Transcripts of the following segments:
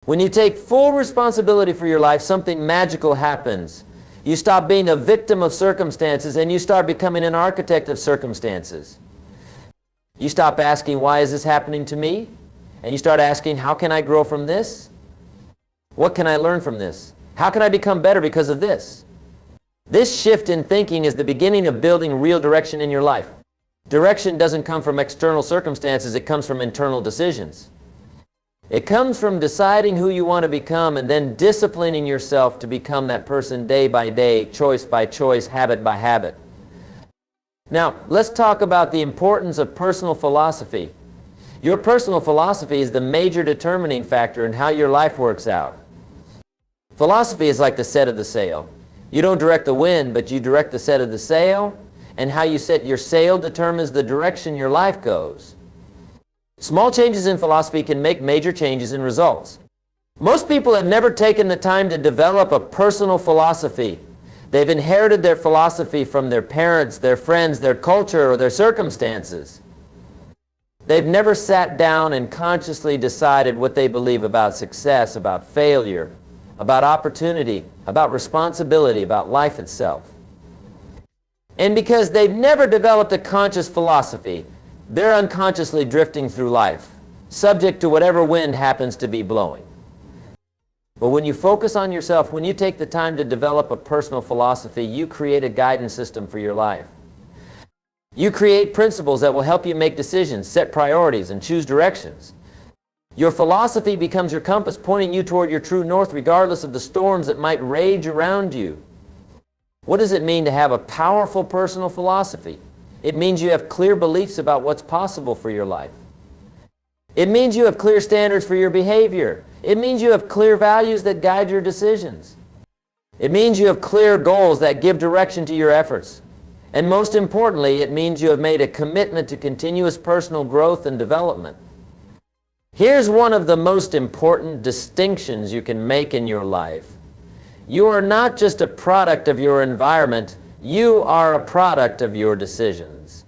When you take full responsibility for your life, something magical happens. You stop being a victim of circumstances and you start becoming an architect of circumstances. You stop asking, why is this happening to me? And you start asking, how can I grow from this? What can I learn from this? How can I become better because of this? This shift in thinking is the beginning of building real direction in your life. Direction doesn't come from external circumstances, it comes from internal decisions. It comes from deciding who you want to become and then disciplining yourself to become that person day by day, choice by choice, habit by habit. Now, let's talk about the importance of personal philosophy. Your personal philosophy is the major determining factor in how your life works out. Philosophy is like the set of the sail. You don't direct the wind, but you direct the set of the sail, and how you set your sail determines the direction your life goes. Small changes in philosophy can make major changes in results. Most people have never taken the time to develop a personal philosophy. They've inherited their philosophy from their parents, their friends, their culture, or their circumstances. They've never sat down and consciously decided what they believe about success, about failure, about opportunity, about responsibility, about life itself. And because they've never developed a conscious philosophy, they're unconsciously drifting through life, subject to whatever wind happens to be blowing. But when you focus on yourself, when you take the time to develop a personal philosophy, you create a guidance system for your life. You create principles that will help you make decisions, set priorities, and choose directions. Your philosophy becomes your compass, pointing you toward your true north regardless of the storms that might rage around you. What does it mean to have a powerful personal philosophy? It means you have clear beliefs about what's possible for your life. It means you have clear standards for your behavior. It means you have clear values that guide your decisions. It means you have clear goals that give direction to your efforts. And most importantly, it means you have made a commitment to continuous personal growth and development. Here's one of the most important distinctions you can make in your life. You are not just a product of your environment, you are a product of your decisions.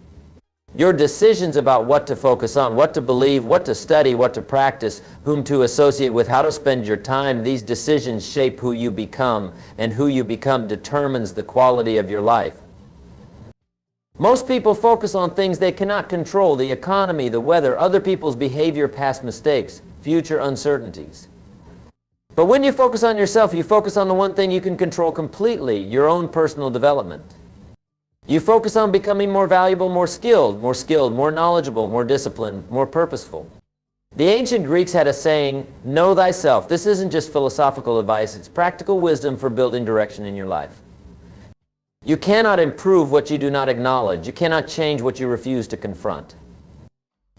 Your decisions about what to focus on, what to believe, what to study, what to practice, whom to associate with, how to spend your time, these decisions shape who you become, and who you become determines the quality of your life. Most people focus on things they cannot control, the economy, the weather, other people's behavior, past mistakes, future uncertainties. But when you focus on yourself, you focus on the one thing you can control completely, your own personal development. You focus on becoming more valuable, more skilled, more knowledgeable, more disciplined, more purposeful. The ancient Greeks had a saying, know thyself. This isn't just philosophical advice, it's practical wisdom for building direction in your life. You cannot improve what you do not acknowledge. You cannot change what you refuse to confront.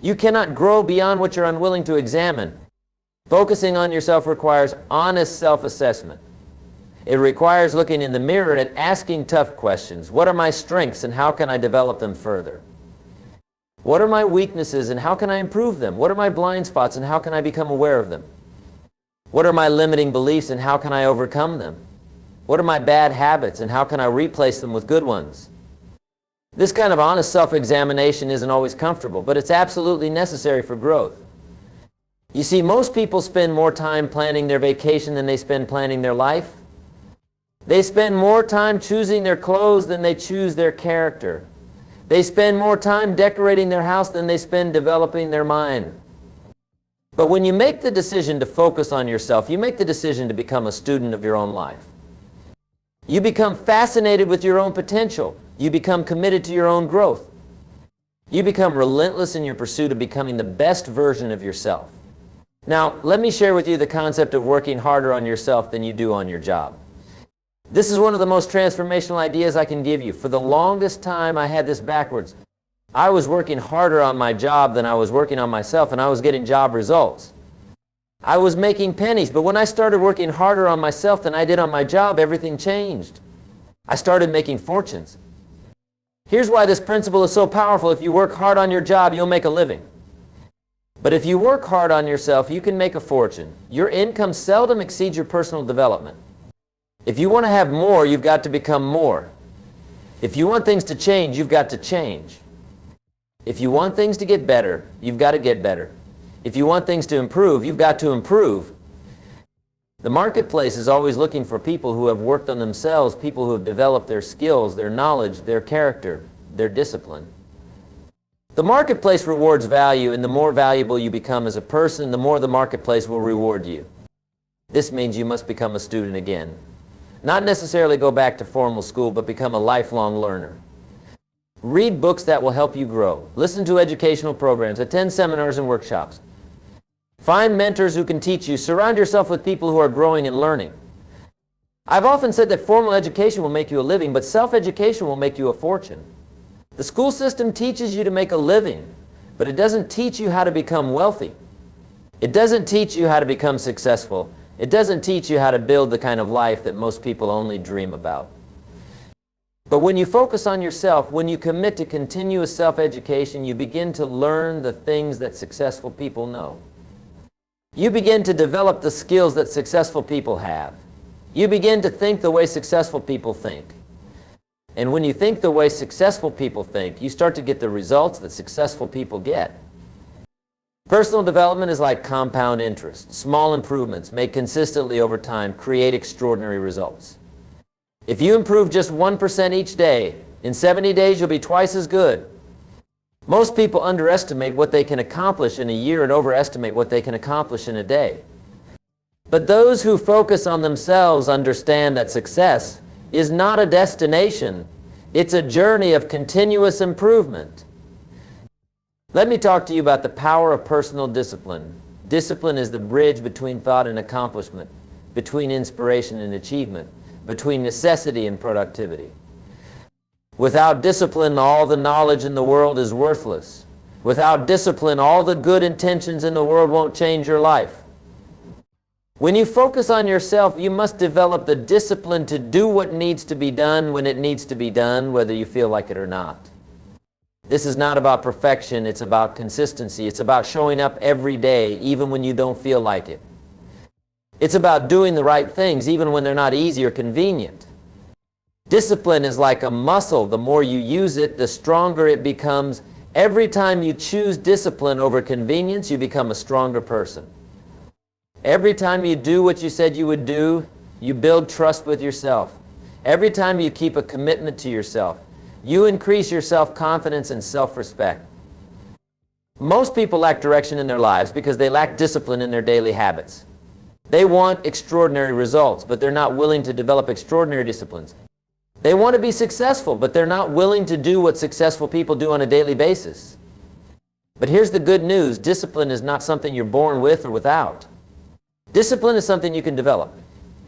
You cannot grow beyond what you're unwilling to examine. Focusing on yourself requires honest self-assessment. It requires looking in the mirror and asking tough questions. What are my strengths and how can I develop them further? What are my weaknesses and how can I improve them? What are my blind spots and how can I become aware of them? What are my limiting beliefs and how can I overcome them? What are my bad habits and how can I replace them with good ones? This kind of honest self-examination isn't always comfortable, but it's absolutely necessary for growth. You see, most people spend more time planning their vacation than they spend planning their life. They spend more time choosing their clothes than they choose their character. They spend more time decorating their house than they spend developing their mind. But when you make the decision to focus on yourself, you make the decision to become a student of your own life. You become fascinated with your own potential. You become committed to your own growth. You become relentless in your pursuit of becoming the best version of yourself. Now, let me share with you the concept of working harder on yourself than you do on your job. This is one of the most transformational ideas I can give you. For the longest time, I had this backwards. I was working harder on my job than I was working on myself, and I was getting job results. I was making pennies, but when I started working harder on myself than I did on my job, everything changed. I started making fortunes. Here's why this principle is so powerful. If you work hard on your job, you'll make a living. But if you work hard on yourself, you can make a fortune. Your income seldom exceeds your personal development. If you want to have more, you've got to become more. If you want things to change, you've got to change. If you want things to get better, you've got to get better. If you want things to improve, you've got to improve. The marketplace is always looking for people who have worked on themselves, people who have developed their skills, their knowledge, their character, their discipline. The marketplace rewards value, and the more valuable you become as a person, the more the marketplace will reward you. This means you must become a student again. Not necessarily go back to formal school, but become a lifelong learner. Read books that will help you grow. Listen to educational programs. Attend seminars and workshops. Find mentors who can teach you. Surround yourself with people who are growing and learning. I've often said that formal education will make you a living, but self-education will make you a fortune. The school system teaches you to make a living, but it doesn't teach you how to become wealthy. It doesn't teach you how to become successful. It doesn't teach you how to build the kind of life that most people only dream about. But when you focus on yourself, when you commit to continuous self-education, you begin to learn the things that successful people know. You begin to develop the skills that successful people have. You begin to think the way successful people think. And when you think the way successful people think, you start to get the results that successful people get. Personal development is like compound interest. Small improvements made consistently over time create extraordinary results. If you improve just 1% each day, in 70 days you'll be twice as good. Most people underestimate what they can accomplish in a year and overestimate what they can accomplish in a day. But those who focus on themselves understand that success is not a destination. It's a journey of continuous improvement. Let me talk to you about the power of personal discipline. Discipline is the bridge between thought and accomplishment, between inspiration and achievement, between necessity and productivity. Without discipline, all the knowledge in the world is worthless. Without discipline, all the good intentions in the world won't change your life. When you focus on yourself, you must develop the discipline to do what needs to be done when it needs to be done, whether you feel like it or not. This is not about perfection, it's about consistency. It's about showing up every day, even when you don't feel like it. It's about doing the right things, even when they're not easy or convenient. Discipline is like a muscle. The more you use it, the stronger it becomes. Every time you choose discipline over convenience, you become a stronger person. Every time you do what you said you would do, you build trust with yourself. Every time you keep a commitment to yourself, you increase your self-confidence and self-respect. Most people lack direction in their lives because they lack discipline in their daily habits. They want extraordinary results, but they're not willing to develop extraordinary disciplines. They want to be successful, but they're not willing to do what successful people do on a daily basis. But here's the good news. Discipline is not something you're born with or without. Discipline is something you can develop.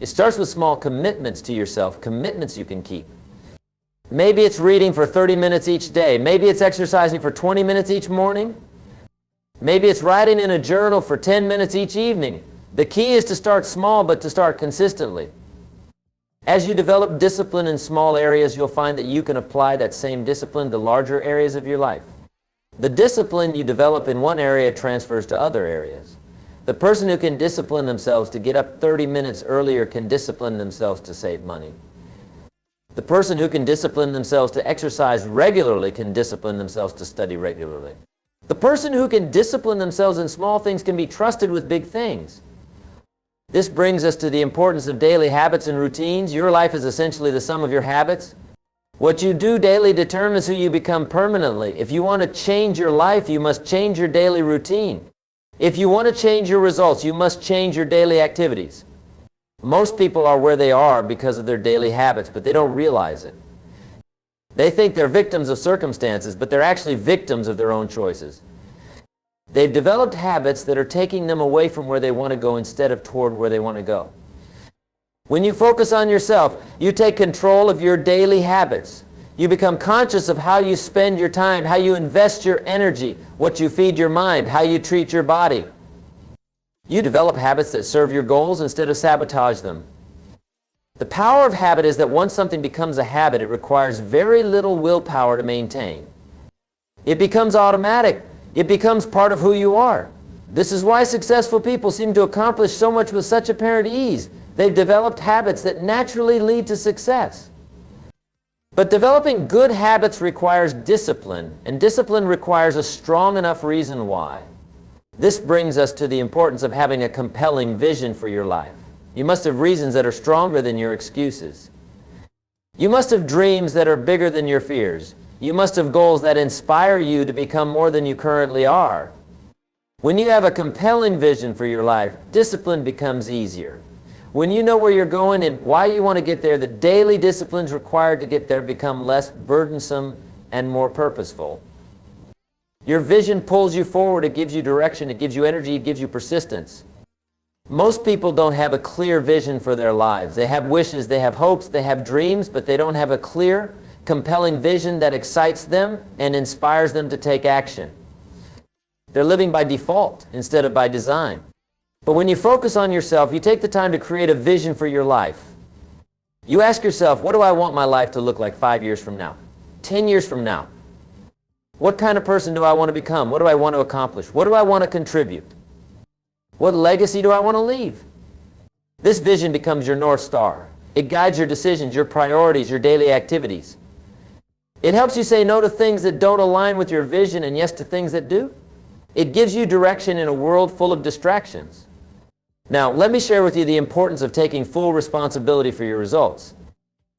It starts with small commitments to yourself, commitments you can keep. Maybe it's reading for 30 minutes each day. Maybe it's exercising for 20 minutes each morning. Maybe it's writing in a journal for 10 minutes each evening. The key is to start small, but to start consistently. As you develop discipline in small areas, you'll find that you can apply that same discipline to larger areas of your life. The discipline you develop in one area transfers to other areas. The person who can discipline themselves to get up 30 minutes earlier can discipline themselves to save money. The person who can discipline themselves to exercise regularly can discipline themselves to study regularly. The person who can discipline themselves in small things can be trusted with big things. This brings us to the importance of daily habits and routines. Your life is essentially the sum of your habits. What you do daily determines who you become permanently. If you want to change your life, you must change your daily routine. If you want to change your results, you must change your daily activities. Most people are where they are because of their daily habits, but they don't realize it. They think they're victims of circumstances, but they're actually victims of their own choices. They've developed habits that are taking them away from where they want to go instead of toward where they want to go. When you focus on yourself, you take control of your daily habits. You become conscious of how you spend your time, how you invest your energy, what you feed your mind, how you treat your body. You develop habits that serve your goals instead of sabotage them. The power of habit is that once something becomes a habit, it requires very little willpower to maintain. It becomes automatic. It becomes part of who you are. This is why successful people seem to accomplish so much with such apparent ease. They've developed habits that naturally lead to success. But developing good habits requires discipline, and discipline requires a strong enough reason why. This brings us to the importance of having a compelling vision for your life. You must have reasons that are stronger than your excuses. You must have dreams that are bigger than your fears. You must have goals that inspire you to become more than you currently are. When you have a compelling vision for your life, discipline becomes easier. When you know where you're going and why you want to get there, the daily disciplines required to get there become less burdensome and more purposeful. Your vision pulls you forward, it gives you direction, it gives you energy, it gives you persistence. Most people don't have a clear vision for their lives. They have wishes, they have hopes, they have dreams, but they don't have a clear, compelling vision that excites them and inspires them to take action. They're living by default instead of by design. But when you focus on yourself, you take the time to create a vision for your life. You ask yourself, what do I want my life to look like 5 years from now? 10 years from now? What kind of person do I want to become? What do I want to accomplish? What do I want to contribute? What legacy do I want to leave? This vision becomes your North Star. It guides your decisions, your priorities, your daily activities. It helps you say no to things that don't align with your vision and yes to things that do. It gives you direction in a world full of distractions. Now, let me share with you the importance of taking full responsibility for your results.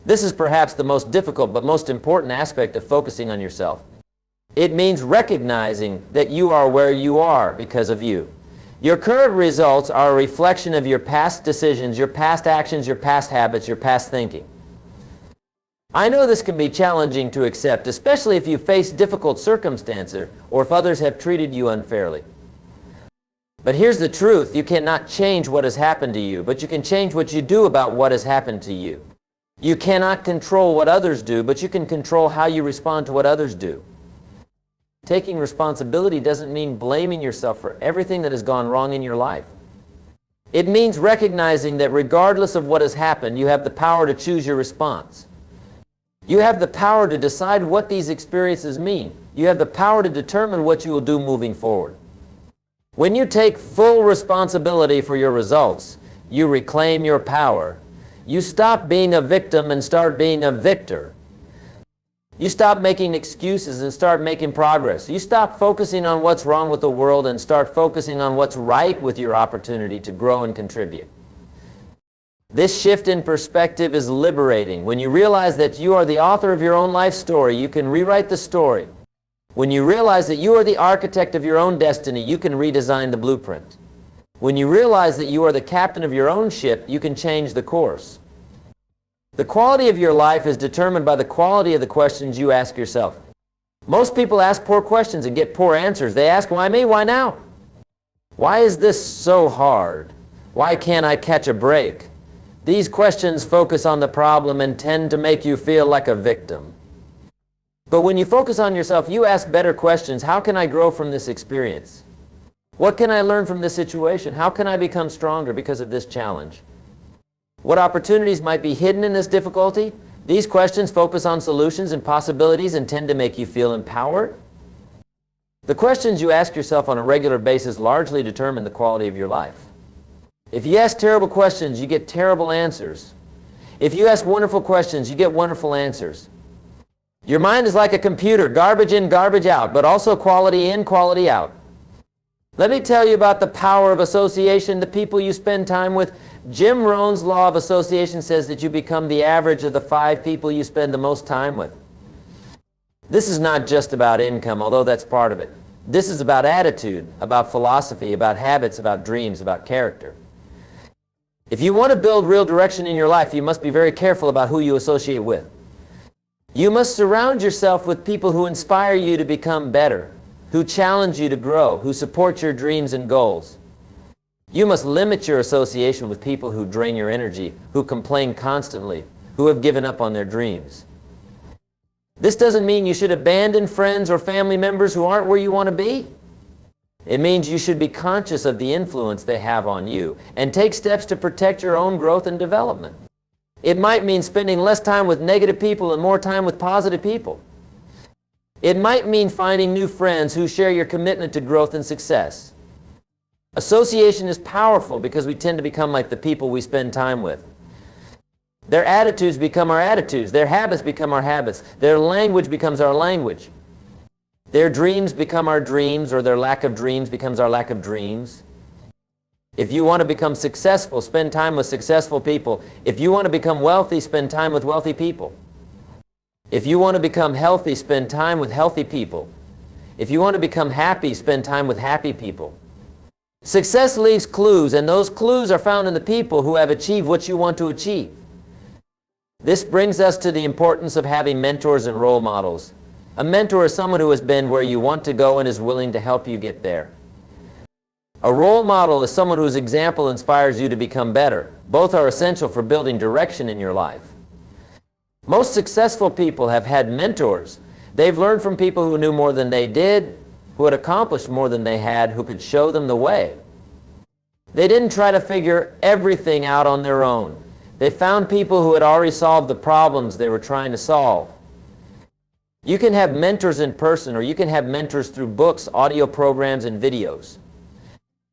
This is perhaps the most difficult but most important aspect of focusing on yourself. It means recognizing that you are where you are because of you. Your current results are a reflection of your past decisions, your past actions, your past habits, your past thinking. I know this can be challenging to accept, especially if you face difficult circumstances or if others have treated you unfairly. But here's the truth, you cannot change what has happened to you, but you can change what you do about what has happened to you. You cannot control what others do, but you can control how you respond to what others do. Taking responsibility doesn't mean blaming yourself for everything that has gone wrong in your life. It means recognizing that regardless of what has happened, you have the power to choose your response. You have the power to decide what these experiences mean. You have the power to determine what you will do moving forward. When you take full responsibility for your results, you reclaim your power. You stop being a victim and start being a victor. You stop making excuses and start making progress. You stop focusing on what's wrong with the world and start focusing on what's right with your opportunity to grow and contribute. This shift in perspective is liberating. When you realize that you are the author of your own life story, you can rewrite the story. When you realize that you are the architect of your own destiny, you can redesign the blueprint. When you realize that you are the captain of your own ship, you can change the course. The quality of your life is determined by the quality of the questions you ask yourself. Most people ask poor questions and get poor answers. They ask, why me? Why now? Why is this so hard? Why can't I catch a break? These questions focus on the problem and tend to make you feel like a victim. But when you focus on yourself, you ask better questions. How can I grow from this experience? What can I learn from this situation? How can I become stronger because of this challenge? What opportunities might be hidden in this difficulty? These questions focus on solutions and possibilities and tend to make you feel empowered. The questions you ask yourself on a regular basis largely determine the quality of your life. If you ask terrible questions, you get terrible answers. If you ask wonderful questions, you get wonderful answers. Your mind is like a computer, garbage in, garbage out, but also quality in, quality out. Let me tell you about the power of association, the people you spend time with. Jim Rohn's law of association says that you become the average of the 5 people you spend the most time with. This is not just about income, although that's part of it. This is about attitude, about philosophy, about habits, about dreams, about character. If you want to build real direction in your life, you must be very careful about who you associate with. You must surround yourself with people who inspire you to become better, who challenge you to grow, who support your dreams and goals. You must limit your association with people who drain your energy, who complain constantly, who have given up on their dreams. This doesn't mean you should abandon friends or family members who aren't where you want to be. It means you should be conscious of the influence they have on you and take steps to protect your own growth and development. It might mean spending less time with negative people and more time with positive people. It might mean finding new friends who share your commitment to growth and success. Association is powerful because we tend to become like the people we spend time with. Their attitudes become our attitudes. Their habits become our habits. Their language becomes our language. Their dreams become our dreams, or their lack of dreams becomes our lack of dreams. If you want to become successful, spend time with successful people. If you want to become wealthy, spend time with wealthy people. If you want to become healthy, spend time with healthy people. If you want to become happy, spend time with happy people. Success leaves clues, and those clues are found in the people who have achieved what you want to achieve. This brings us to the importance of having mentors and role models. A mentor is someone who has been where you want to go and is willing to help you get there. A role model is someone whose example inspires you to become better. Both are essential for building direction in your life. Most successful people have had mentors. They've learned from people who knew more than they did, who had accomplished more than they had, who could show them the way. They didn't try to figure everything out on their own. They found people who had already solved the problems they were trying to solve. You can have mentors in person, or you can have mentors through books, audio programs, and videos.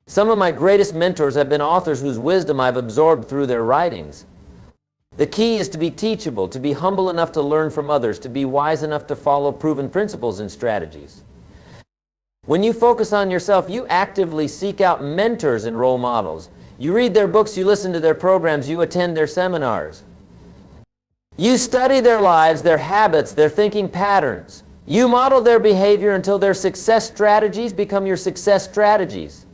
Some of my greatest mentors have been authors whose wisdom I've absorbed through their writings. The key is to be teachable, to be humble enough to learn from others, to be wise enough to follow proven principles and strategies. When you focus on yourself, you actively seek out mentors and role models. You read their books, you listen to their programs, you attend their seminars. You study their lives, their habits, their thinking patterns. You model their behavior until their success strategies become your success strategies.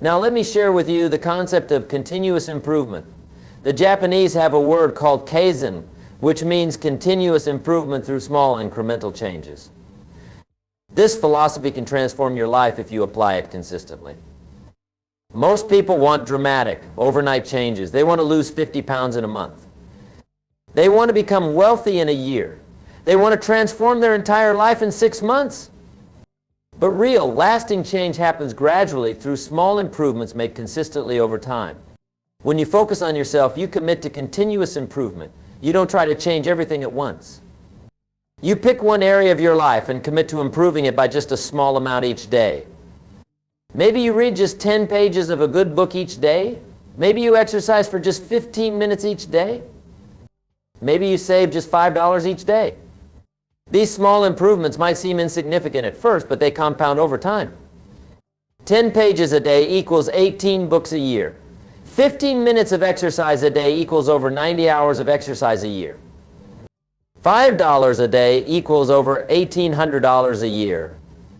Now let me share with you the concept of continuous improvement. The Japanese have a word called kaizen, which means continuous improvement through small incremental changes. This philosophy can transform your life if you apply it consistently. Most people want dramatic, overnight changes. They want to lose 50 pounds in a month. They want to become wealthy in a year. They want to transform their entire life in 6 months. But real, lasting change happens gradually through small improvements made consistently over time. When you focus on yourself, you commit to continuous improvement. You don't try to change everything at once. You pick one area of your life and commit to improving it by just a small amount each day. Maybe you read just 10 pages of a good book each day. Maybe you exercise for just 15 minutes each day. Maybe you save just $5 each day. These small improvements might seem insignificant at first, but they compound over time. 10 pages a day equals 18 books a year. 15 minutes of exercise a day equals over 90 hours of exercise a year. $5 a day equals over $1,800 a year.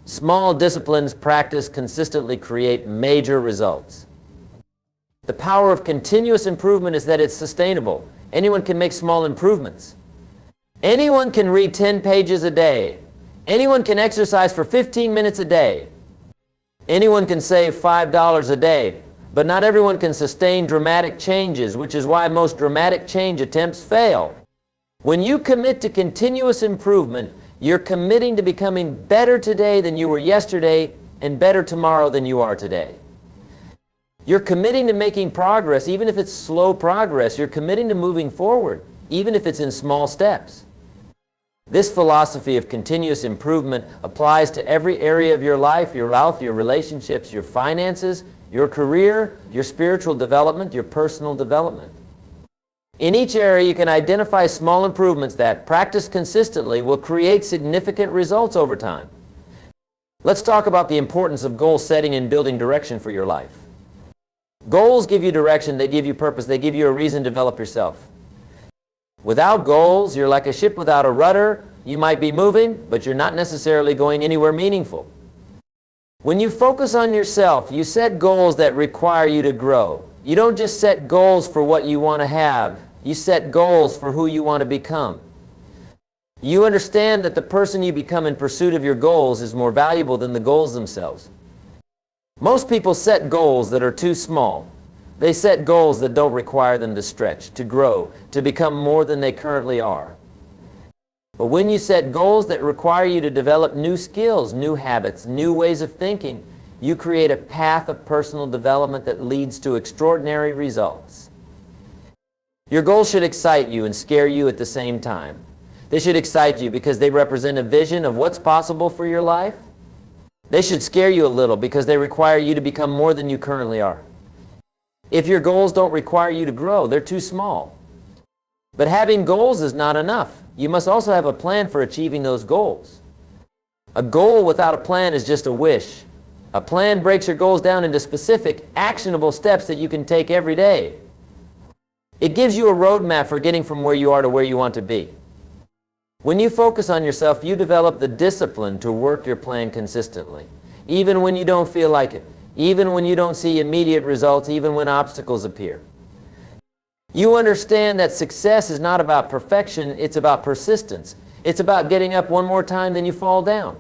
Small disciplines practiced consistently create major results. The power of continuous improvement is that it's sustainable. Anyone can make small improvements. Anyone can read 10 pages a day. Anyone can exercise for 15 minutes a day. Anyone can save $5 a day. But not everyone can sustain dramatic changes, which is why most dramatic change attempts fail. When you commit to continuous improvement, you're committing to becoming better today than you were yesterday and better tomorrow than you are today. You're committing to making progress, even if it's slow progress. You're committing to moving forward, even if it's in small steps. This philosophy of continuous improvement applies to every area of your life, your health, your relationships, your finances, your career, your spiritual development, your personal development. In each area, you can identify small improvements that, practiced consistently, will create significant results over time. Let's talk about the importance of goal setting and building direction for your life. Goals give you direction, they give you purpose, they give you a reason to develop yourself. Without goals, you're like a ship without a rudder. You might be moving, but you're not necessarily going anywhere meaningful. When you focus on yourself, you set goals that require you to grow. You don't just set goals for what you want to have. You set goals for who you want to become. You understand that the person you become in pursuit of your goals is more valuable than the goals themselves. Most people set goals that are too small. They set goals that don't require them to stretch, to grow, to become more than they currently are. But when you set goals that require you to develop new skills, new habits, new ways of thinking, you create a path of personal development that leads to extraordinary results. Your goals should excite you and scare you at the same time. They should excite you because they represent a vision of what's possible for your life. They should scare you a little because they require you to become more than you currently are. If your goals don't require you to grow, they're too small. But having goals is not enough. You must also have a plan for achieving those goals. A goal without a plan is just a wish. A plan breaks your goals down into specific, actionable steps that you can take every day. It gives you a roadmap for getting from where you are to where you want to be. When you focus on yourself, you develop the discipline to work your plan consistently, even when you don't feel like it, even when you don't see immediate results, even when obstacles appear. You understand that success is not about perfection, it's about persistence. It's about getting up one more time than you fall down.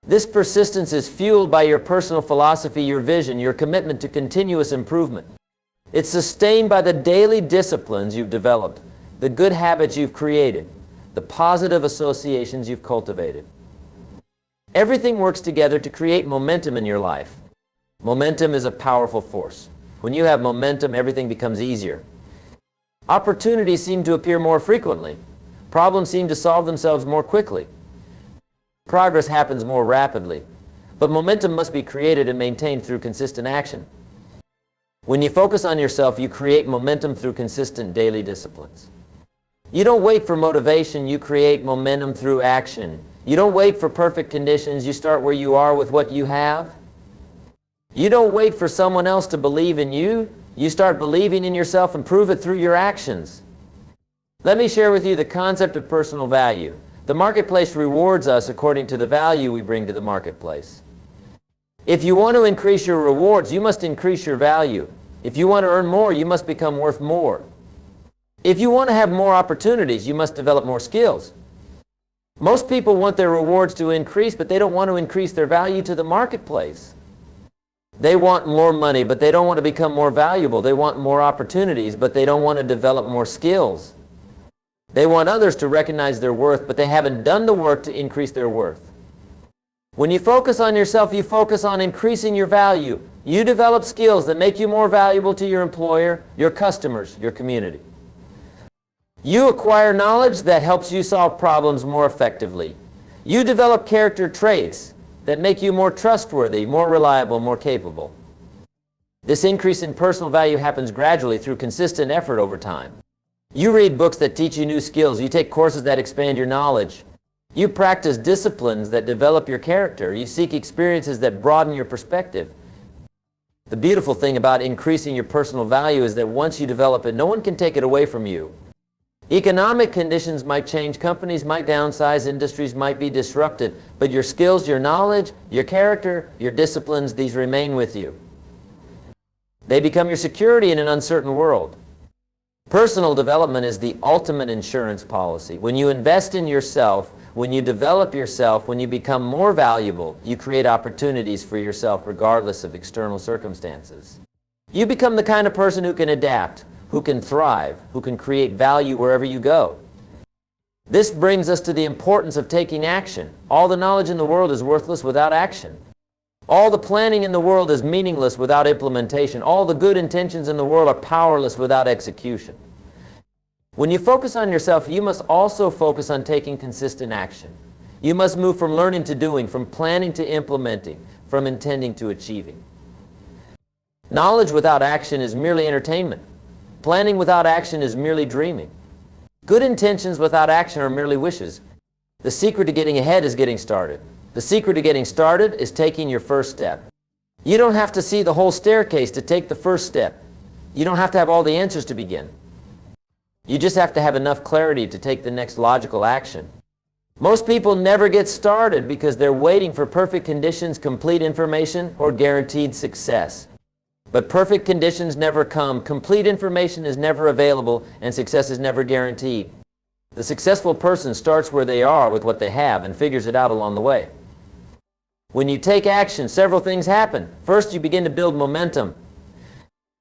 This persistence is fueled by your personal philosophy, your vision, your commitment to continuous improvement. It's sustained by the daily disciplines you've developed, the good habits you've created, the positive associations you've cultivated. Everything works together to create momentum in your life. Momentum is a powerful force. When you have momentum, everything becomes easier. Opportunities seem to appear more frequently. Problems seem to solve themselves more quickly. Progress happens more rapidly. But momentum must be created and maintained through consistent action. When you focus on yourself, you create momentum through consistent daily disciplines. You don't wait for motivation, you create momentum through action. You don't wait for perfect conditions, you start where you are with what you have. You don't wait for someone else to believe in you, you start believing in yourself and prove it through your actions. Let me share with you the concept of personal value. The marketplace rewards us according to the value we bring to the marketplace. If you want to increase your rewards, you must increase your value. If you want to earn more, you must become worth more. If you want to have more opportunities, you must develop more skills. Most people want their rewards to increase, but they don't want to increase their value to the marketplace. They want more money, but they don't want to become more valuable. They want more opportunities, but they don't want to develop more skills. They want others to recognize their worth, but they haven't done the work to increase their worth. When you focus on yourself, you focus on increasing your value. You develop skills that make you more valuable to your employer, your customers, your community. You acquire knowledge that helps you solve problems more effectively. You develop character traits that make you more trustworthy, more reliable, more capable. This increase in personal value happens gradually through consistent effort over time. You read books that teach you new skills. You take courses that expand your knowledge. You practice disciplines that develop your character. You seek experiences that broaden your perspective. The beautiful thing about increasing your personal value is that once you develop it, no one can take it away from you. Economic conditions might change, companies might downsize, industries might be disrupted, but your skills, your knowledge, your character, your disciplines, these remain with you. They become your security in an uncertain world. Personal development is the ultimate insurance policy. When you invest in yourself, when you develop yourself, when you become more valuable, you create opportunities for yourself regardless of external circumstances. You become the kind of person who can adapt, who can thrive, who can create value wherever you go. This brings us to the importance of taking action. All the knowledge in the world is worthless without action. All the planning in the world is meaningless without implementation. All the good intentions in the world are powerless without execution. When you focus on yourself, you must also focus on taking consistent action. You must move from learning to doing, from planning to implementing, from intending to achieving. Knowledge without action is merely entertainment. Planning without action is merely dreaming. Good intentions without action are merely wishes. The secret to getting ahead is getting started. The secret to getting started is taking your first step. You don't have to see the whole staircase to take the first step. You don't have to have all the answers to begin. You just have to have enough clarity to take the next logical action. Most people never get started because they're waiting for perfect conditions, complete information, or guaranteed success. But perfect conditions never come, complete information is never available, and success is never guaranteed. The successful person starts where they are with what they have and figures it out along the way. When you take action, several things happen. First, you begin to build momentum.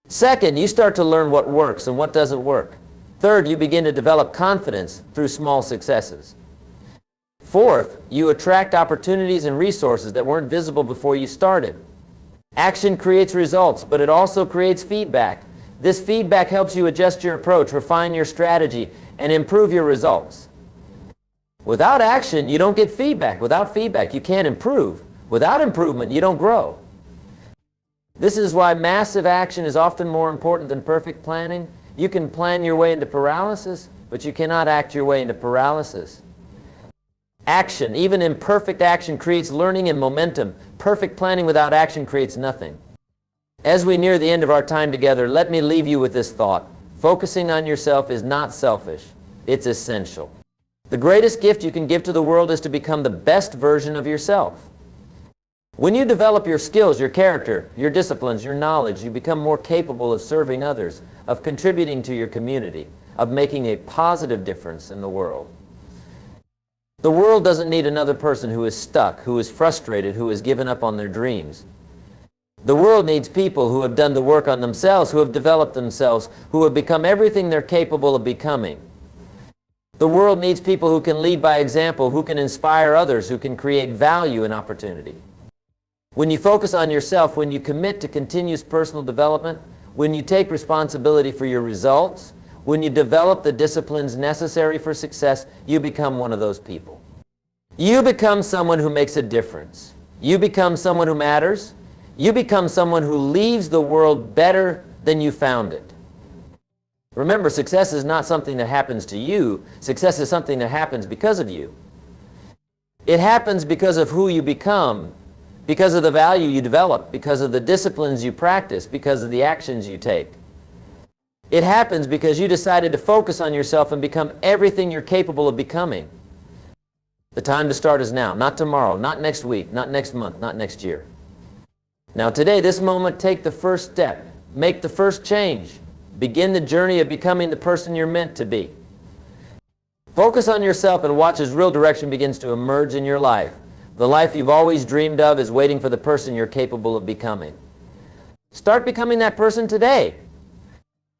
Second, you start to learn what works and what doesn't work. Third, you begin to develop confidence through small successes. Fourth, you attract opportunities and resources that weren't visible before you started. Action creates results, but it also creates feedback. This feedback helps you adjust your approach, refine your strategy, and improve your results. Without action, you don't get feedback. Without feedback, you can't improve. Without improvement, you don't grow. This is why massive action is often more important than perfect planning. You can plan your way into paralysis, but you cannot act your way into paralysis. Action, even imperfect action, creates learning and momentum. Perfect planning without action creates nothing. As we near the end of our time together, let me leave you with this thought. Focusing on yourself is not selfish. It's essential. The greatest gift you can give to the world is to become the best version of yourself. When you develop your skills, your character, your disciplines, your knowledge, you become more capable of serving others, of contributing to your community, of making a positive difference in the world. The world doesn't need another person who is stuck, who is frustrated, who has given up on their dreams. The world needs people who have done the work on themselves, who have developed themselves, who have become everything they're capable of becoming. The world needs people who can lead by example, who can inspire others, who can create value and opportunity. When you focus on yourself, when you commit to continuous personal development, when you take responsibility for your results, when you develop the disciplines necessary for success, you become one of those people. You become someone who makes a difference. You become someone who matters. You become someone who leaves the world better than you found it. Remember, success is not something that happens to you. Success is something that happens because of you. It happens because of who you become, because of the value you develop, because of the disciplines you practice, because of the actions you take. It happens because you decided to focus on yourself and become everything you're capable of becoming. The time to start is now, not tomorrow, not next week, not next month, not next year. Now today, this moment, take the first step. Make the first change. Begin the journey of becoming the person you're meant to be. Focus on yourself and watch as real direction begins to emerge in your life. The life you've always dreamed of is waiting for the person you're capable of becoming. Start becoming that person today.